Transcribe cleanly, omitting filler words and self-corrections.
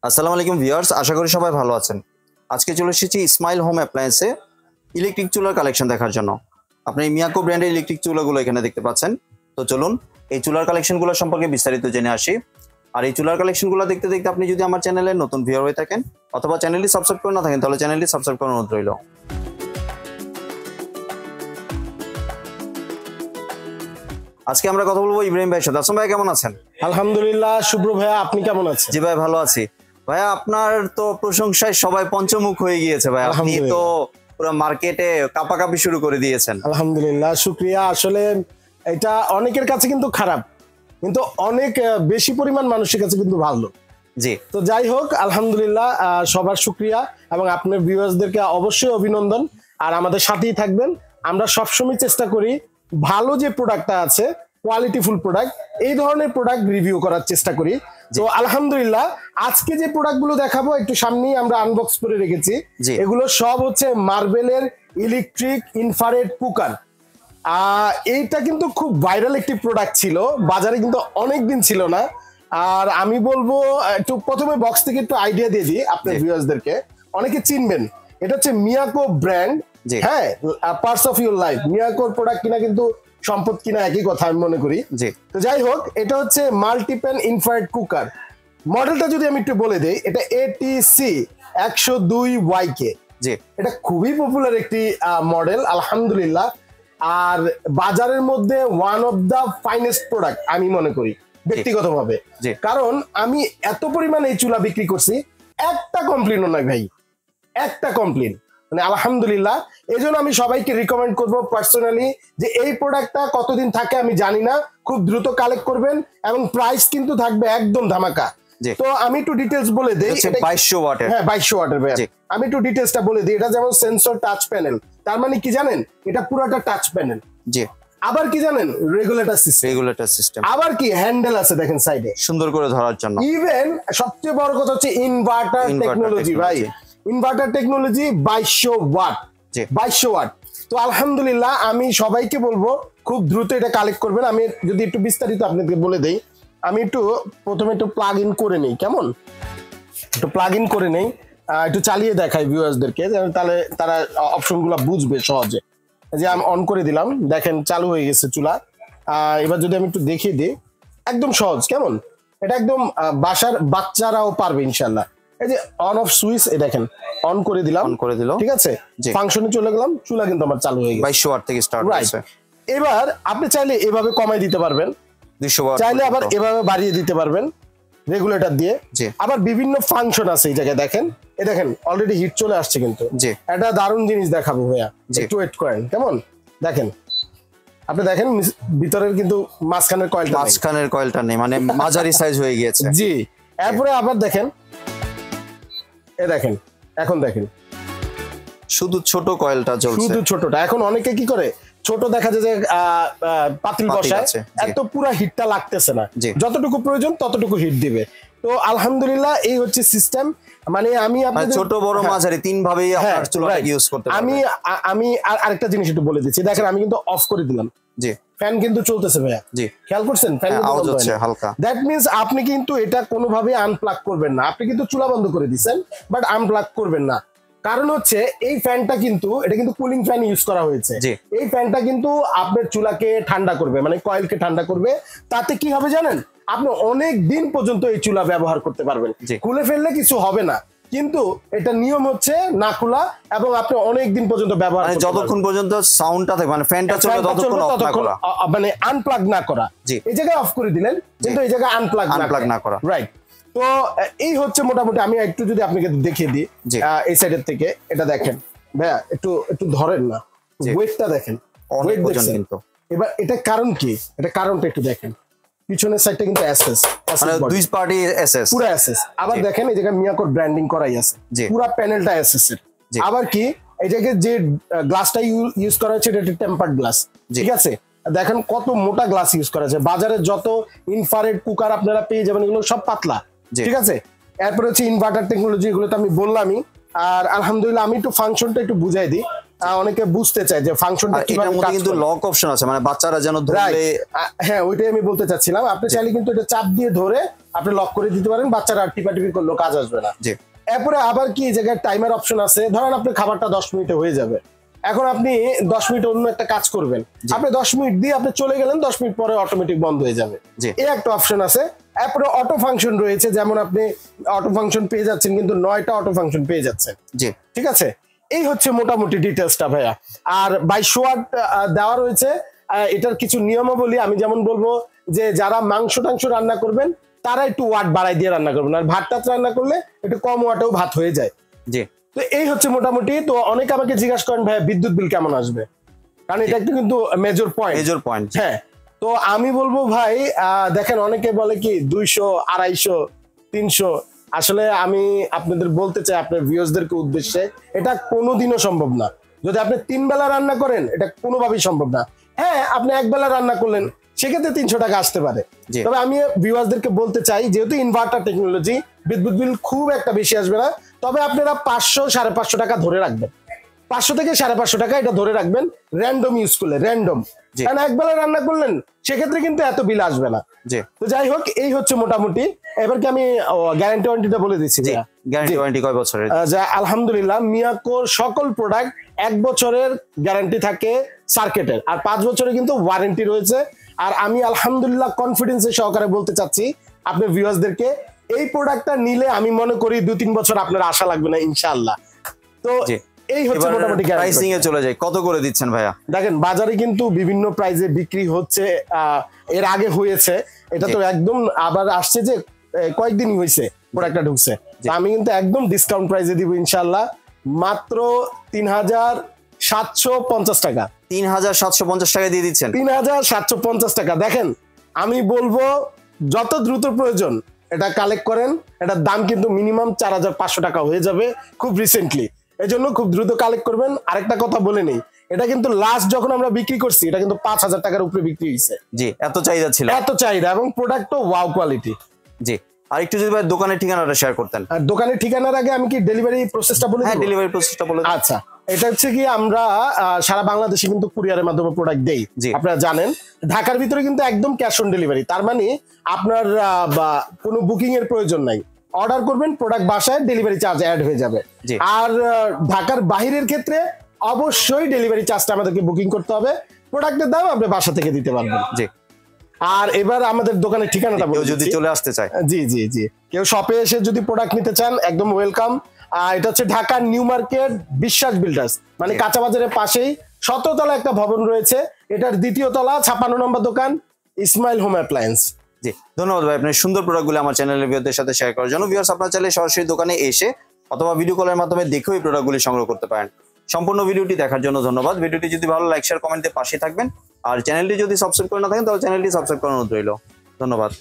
আসসালামু আলাইকুম ভিউয়ার্স, আশা করি সবাই ভালো আছেন। আজকে চলে এসেছি স্মাইল হোম অ্যাপ্লায়েন্সে ইলেকট্রিক চুলার কালেকশন দেখার জন্য। আপনি মিয়াকো ব্র্যান্ডের ইলেকট্রিক চুলাগুলো এখানে দেখতে পাচ্ছেন। তো চলুন এই চুলার কালেকশনগুলো সম্পর্কে বিস্তারিত জেনে আসি। আর এই চুলার কালেকশনগুলো দেখতে দেখতে আপনি যদি আমার চ্যানেলে নতুন ভিউয়ার হয়ে থাকেন অথবা চ্যানেলটি সাবস্ক্রাইব করে না থাকেন তাহলে চ্যানেলটি সাবস্ক্রাইব করার অনুরোধ রইল। আজকে আমরা কথা বলবো ইব্রাহিম ভাইয়ের সাথে। আসসালামু ভাই, কেমন আছেন? আলহামদুলিল্লাহ শুভ্র ভাইয়া, আপনি কেমন আছেন? জি ভাই, ভালো আছি। ভাইয়া আপনার তো প্রশংসায় সবাই পঞ্চমুখ হয়ে গিয়েছে ভাই, আপনি তো পুরো মার্কেটে কাপাকাপি শুরু করে দিয়েছেন। আলহামদুলিল্লাহ, শুকরিয়া। আসলে এটা অনেকের কাছে কিন্তু খারাপ, কিন্তু অনেক বেশি পরিমাণ মানুষের কাছে কিন্তু ভালো। জি, তো যাই হোক, আলহামদুলিল্লাহ, সবার শুকরিয়া এবং আপনার ভিউয়ার্সদেরকে অবশ্যই অভিনন্দন। আর আমাদের সাথেই থাকবেন। আমরা সবসময় চেষ্টা করি ভালো যে প্রোডাক্টটা আছে, কোয়ালিটিফুল প্রোডাক্ট, এই ধরনের প্রোডাক্ট রিভিউ করার চেষ্টা করি। তো আলহামদুলিল্লাহ, আজকে যে প্রোডাক্টগুলো দেখাবো একটু সামনেই আমরা আনবক্স করে রেখেছি। এগুলো সব হচ্ছে মার্বেলের ইলেকট্রিক ইনফ্রারেড কুকার। এইটা কিন্তু খুব ভাইরাল একটি প্রোডাক্ট ছিল, বাজারে কিন্তু অনেকদিন ছিল না। আর আমি বলবো একটু প্রথমে বক্স থেকে একটু আইডিয়া দিয়ে দিই আপনার ভিউয়ার্সদেরকে, অনেকে চিনবেন। এটা হচ্ছে মিয়াকো ব্র্যান্ড। হ্যাঁ, পার্টস অফ ইউর লাইফ, মিয়াকোর প্রোডাক্ট কিনা কিন্তু সম্পদ কিনা একই কথা আমি মনে করি। তো যাই হোক, এটা হচ্ছে মাল্টিপ্যান ইনফ্রারেড কুকার। মডেলটা যদি আমি একটু বলে দেই, এটা ATC 102YK। এটা খুবই পপুলার একটি মডেল আলহামদুলিল্লাহ। আর বাজারের মধ্যে one of the finest product আমি মনে করি ব্যক্তিগতভাবে। কারণ আমি এত পরিমাণে এই চুলা বিক্রি করছি, একটা কমপ্লেনও নাই ভাই, একটা কমপ্লেন। মানে আলহামদুলিল্লাহ, এই জন্য আমি সবাইকে রিকমেন্ড করবো পার্সোনালি যে এই প্রোডাক্টটা কতদিন থাকে আমি জানি না, খুব দ্রুত কালেক্ট করবেন এবং প্রাইস কিন্তু থাকবে একদম ধামাকা। তো আমি একটু ডিটেলস বলে দেই। 2200 ওয়াটের। হ্যাঁ, 2200 ওয়াটের ভাই। আমি একটু ডিটেলসটা বলে দিই। এটা যেমন সেন্সর টাচ প্যানেল, তার মানে কি জানেন, এটা পুরোটা টাচ প্যানেল। জি। আবার কি জানেন, রেগুলেটর সিস্টেম। আবার কি হ্যান্ডেল আছে দেখেন সাইডে, সুন্দর করে ধরার জন্য। ইভেন সবচেয়ে বড় কথা হচ্ছে ইনভার্টার টেকনোলজি ভাই, ইনভার্টার টেকনোলজি 2200 ওয়াট। 2200 ওয়াট। তো আলহামদুলিল্লাহ, আমি সবাইকে বলবো খুব দ্রুত এটা কালেক্ট করবেন। আমি যদি একটু বিস্তারিত আপনাদের বলে দেই, আমি একটু প্রথমে একটু প্লাগ ইন করে নেই, কেমন একটু প্লাগ ইন করে নেই, একটু চালিয়ে দেখাই ভিউয়ার্সদেরকে, তাহলে তারা অপশনগুলো বুঝবে সহজে। যে আমি অন করে দিলাম, দেখেন চালু হয়ে গেছে চুলা। এবার যদি আমি একটু দেখিয়ে দিই, একদম সহজ, কেমন এটা একদম বাসার বাচ্চারাও পারবে ইনশাল্লাহ। এই যে অন অফ সুইচ, এই দেখেন অন করে দিলাম, ঠিক আছে, ফাংশনে চলে গেলাম, চুলা কিন্তু আমার চালু হয়ে গেছে। 2200 ওয়াট থেকে স্টার্ট হয়েছে। এবার আপনি চাইলে এভাবে কমাই দিতে পারবেন, 200 ওয়াট চাইলে আবার এভাবে বাড়িয়ে দিতে পারবেন রেগুলেটর দিয়ে। আবার বিভিন্ন ফাংশন আছে এই জায়গায়, দেখেন এই দেখেন অলরেডি হিট চলে আসছে। কিন্তু একটা দারুণ জিনিস দেখাবো ভাইয়া, একটু ওয়েট করেন, কেমন দেখেন, আপনি দেখেন ভিতরের কিন্তু মাঝখানের কয়েলটা নেই, মানে মাঝারি সাইজ হয়ে গিয়েছে। জি। এরপরে আবার দেখেন, এ দেখেন, এখন দেখেন শুধু ছোট কয়েলটা চলছে, শুধু ছোটটা। এখন অনেকে কি করে, ছোট দেখা যায় যে পাতিল বসায়, এত পুরো হিটটা লাগতেছে না, যতটুকু প্রয়োজন ততটুকু হিট দিবে। তো আলহামদুলিল্লাহ, এই হচ্ছে সিস্টেম। মানে আমি আপনাদের ছোট বড় মাঝারি তিন ভাবেই আপনার চুলাটা ইউজ করতে পারবেন। আমি আরেকটা জিনিস একটু বলে দিচ্ছি, দেখেন আমি কিন্তু অফ করে দিলাম। জি। ফ্যান কিন্তু চলতেছে ভাইয়া, জি, খেয়াল করছেন, ফ্যান আওয়াজ হচ্ছে হালকা। দ্যাট মিন্স আপনি কিন্তু এটা কোনোভাবে আনপ্লাগ করবেন না। আপনি কিন্তু চুলা বন্ধ করে দিবেন, বাট আনপ্লাগ করবেন না। কারণ হচ্ছে এই ফ্যানটা কিন্তু, এটা কিন্তু কুলিং ফ্যান ইউজ করা হয়েছে। এই ফ্যানটা কিন্তু আপনার চুলাকে ঠান্ডা করবে, মানে কয়েলকে ঠান্ডা করবে। তাতে কি হবে জানেন, আপনি অনেক দিন পর্যন্ত এই চুলা ব্যবহার করতে পারবেন। খুলে ফেললে কিছু হবে না, কিন্তু এটা নিয়ম হচ্ছে না খোলা, এবং আপনি অনেক দিন পর্যন্ত ব্যবহার, যতক্ষণ পর্যন্ত সাউন্ডটা থাকে, মানে ফ্যানটা চলে ততক্ষণ অফ না করা, মানে আনপ্লাগ না করা। এই জায়গায় অফ করে দিলেন, কিন্তু এই জায়গায় আনপ্লাগ না করা, রাইট। তো এই হচ্ছে মোটামুটি। আমি একটু যদি আপনাকে দেখিয়ে দিই এই সাইডের থেকে, এটা দেখেন ভাইয়া, একটু ধরেন না, ওয়েটটা দেখেন, ওয়েট দেখছেন। এবার এটা কারণ কি, এটা কারণটা একটু দেখেন, পিছনের সাইডটা কিন্তু এসএস, মানে দুই পার্টি এসএস, পুরো এসএস। আবার দেখেন এই জায়গায় মিয়াকোর ব্র্যান্ডিং করাই আছে, পুরো প্যানেলটা এসএস এর। আবার কি, এই জায়গায় যে গ্লাসটা ইউজ করা হচ্ছে, এটা টেম্পার্ড গ্লাস, ঠিক আছে। দেখেন কত মোটা গ্লাস ইউজ করা আছে। বাজারে যত ইনফ্রারেড কুকার আপনারা পেয়ে যাবেন, এগুলো সব পাতলা, ঠিক আছে। এরপরে হচ্ছে ইনভার্টার টেকনোলজি, এগুলো তো আমি বললামই। আর আলহামদুলিল্লাহ, আমি একটু ফাংশনটা একটু বুঝাই দিই। অনেকে বুঝতে চায় যে ফাংশনটা কিভাবে এটার মধ্যে কিন্তু লক অপশন আছে, মানে বাচ্চারা যেন ধরলে, হ্যাঁ ওইটাই আমি বলতে চাচ্ছিলাম। আপনি চাইলে কিন্তু এটা চাপ দিয়ে ধরে আপনি লক করে দিতে পারেন, বাচ্চারা টিপাটিপি করলেও কাজ আসবে না। জি। এরপরে আবার কি জায়গায় টাইমার অপশন আছে, ধরেন আপনি খাবারটা 10 মিনিটে হয়ে যাবে, এখন আপনি 10 মিনিট অন্য একটা কাজ করবেন, আপনি 10 মিনিট দিয়ে আপনি চলে গেলেন, 10 মিনিট পরে অটোমেটিক বন্ধ হয়ে যাবে, এই একটা অপশন আছে। এরপরে অটো ফাংশন রয়েছে, যেমন আপনি অটো ফাংশন পেয়ে যাচ্ছেন, কিন্তু 9টা অটো ফাংশন পেয়ে যাচ্ছেন। জি, ঠিক আছে, এই হচ্ছে মোটামুটি ডিটেলসটা ভাইয়া। আর 2200 ওয়াট দেওয়া রয়েছে। এটার কিছু নিয়মাবলী আমি যেমন বলবো যে যারা মাংস টাংস রান্না করবেন তারা একটু ওয়াট বাড়াই দিয়ে রান্না করবেন, আর ভাত টাত রান্না করলে একটু কম ওয়াটেও ভাত হয়ে যায়। জি। তো এই হচ্ছে মোটামুটি। তো অনেকে আমাকে জিজ্ঞাসা করেন ভাই বিদ্যুৎ বিল কেমন আসবে, কারণ এটা একটা কিন্তু মেজর পয়েন্ট। হ্যাঁ, তো আমি বলবো ভাই দেখেন অনেকে বলে কি 200, 250, 300, আসলে আমি আপনাদের বলতে চাই আপনার ভিউয়ার্সদেরকে উদ্দেশ্যে, এটা কোনোদিনও সম্ভব না। যদি আপনি 3 বেলা রান্না করেন এটা কোনোভাবেই সম্ভব না। হ্যাঁ, আপনি 1 বেলা রান্না করলেন সেক্ষেত্রে 300 টাকা আসতে পারে। তবে আমি ভিউয়ার্সদেরকে বলতে চাই যেহেতু ইনভার্টার টেকনোলজি, বিদ্যুৎ বিল খুব একটা বেশি আসবে না। তবে আপনারা 500, 550 টাকা ধরে রাখবেন, 500 থেকে 550 টাকা এটা ধরে রাখবেন, র্যান্ডম ইউজ করলে, র্যান্ডম। কারণ 1 বেলা রান্না করলেন সেক্ষেত্রে কিন্তু এত বিল আসবে না। তো যাই হোক, এই হচ্ছে মোটামুটি। এবার কি আমি গ্যারান্টি ওয়ারেন্টিটা বলে দিচ্ছি। গ্যারান্টি ওয়ারেন্টি কয় বছরের? আলহামদুলিল্লাহ মিয়াকোর সকল প্রোডাক্ট 1 বছরের গ্যারান্টি থাকে সার্কিটের, আর 5 বছরের কিন্তু ওয়ারেন্টি রয়েছে। আর আমি আলহামদুলিল্লাহ কনফিডেন্সের সহকারে বলতে চাচ্ছি আপনার ভিউয়ার্সদেরকে, এই প্রোডাক্টটা নিলে আমি মনে করি 2-3 বছর আপনার আশা লাগবে না ইনশাআল্লাহ। তো এই হচ্ছে মোটামুটি প্রাইসিং এ চলে যায়, কত করে দিচ্ছেন ভাইয়া? দেখেন বাজারে কিন্তু বিভিন্ন প্রাইসে বিক্রি হচ্ছে, এর আগে হয়েছে, এটা তো একদম আবার আসছে যে কয়েকদিনই হয়েছে প্রোডাক্টটা ঢুকছে। আমি কিন্তু একদম ডিসকাউন্ট প্রাইসে দিব ইনশাআল্লাহ, মাত্র 3750 টাকা। 3750 টাকা দিয়ে দিচ্ছেন? 3750 টাকা। দেখেন আমি বলবো যত দ্রুত প্রয়োজন এটা কালেক্ট করেন, এটার দাম কিন্তু মিনিমাম 4500 টাকা হয়ে যাবে খুব রিসেন্টলি, এই জন্য খুব দ্রুত কালেক্ট করবেন। আরেকটা কথা বলে নেই, এটা কিন্তু লাস্ট যখন আমরা বিক্রি করছি এটা কিন্তু 5000 টাকার উপরে বিক্রি হয়েছে। জি, এত চাহিদা ছিল, এত চাহিদা, এবং প্রোডাক্টও ওয়াও কোয়ালিটি। জি। আর একটু যদি ভাই দোকানের ঠিকানাটা শেয়ার করতেন। আর দোকানের ঠিকানার আগে আমি কি ডেলিভারি প্রসেসটা বলে দিই? হ্যাঁ, ডেলিভারি প্রসেসটা বলে দিন। আচ্ছা, এটা হচ্ছে কি আমরা সারা বাংলাদেশে কিন্তু কুরিয়ারের মাধ্যমে প্রোডাক্ট দেই, আপনারা জানেন। ঢাকার ভিতরে কিন্তু একদম ক্যাশ অন ডেলিভারি, তার মানে আপনার কোনো বুকিং এর প্রয়োজন নাই, অর্ডার করবেন প্রোডাক্ট বাসায়, ডেলিভারি চার্জ অ্যাড হয়ে যাবে। আর ঢাকার বাইরের ক্ষেত্রে অবশ্যই ডেলিভারি চার্জটা আমাদেরকে বুকিং করতে হবে, প্রোডাক্টের দাম আপনি বাসা থেকে দিতে পারবেন। জি। আর এবার আমাদের দোকানের ঠিকানাটা বলে, যদি চলে আসতে চায়, জি জি জি, কেউ শপে এসে যদি প্রোডাক্ট নিতে চান একদম ওয়েলকাম। এটা হচ্ছে ঢাকার নিউ মার্কেট বিশ্বাস বিল্ডার্স, মানে কাঁচা বাজারের পাশেই 17 তলা একটা ভবন রয়েছে, এটার 2য় তলা 56 নম্বর দোকান, ইসমাইল হোম অ্যাপ্লায়েন্স। জি, ধন্যবাদ ভাই আপনার সুন্দর প্রোডাক্টগুলো আমার চ্যানেলের ভিউয়ারদের সাথে শেয়ার করার জন্য। ভিউয়ার্স, আপনারা চাইলে সরাসরি দোকানে এসে অথবা ভিডিও কলের মাধ্যমে দেখেও এই প্রোডাক্টগুলি সংগ্রহ করতে পারেন। সম্পূর্ণ ভিডিওটি দেখার জন্য ধন্যবাদ। ভিডিওটি যদি ভালো লাইক শেয়ার কমেন্টে পাশে থাকবেন, আর চ্যানেলটি যদি সাবস্ক্রাইব করে না থাকেন তাহলে চ্যানেলটি সাবস্ক্রাইব করানো রইল। ধন্যবাদ।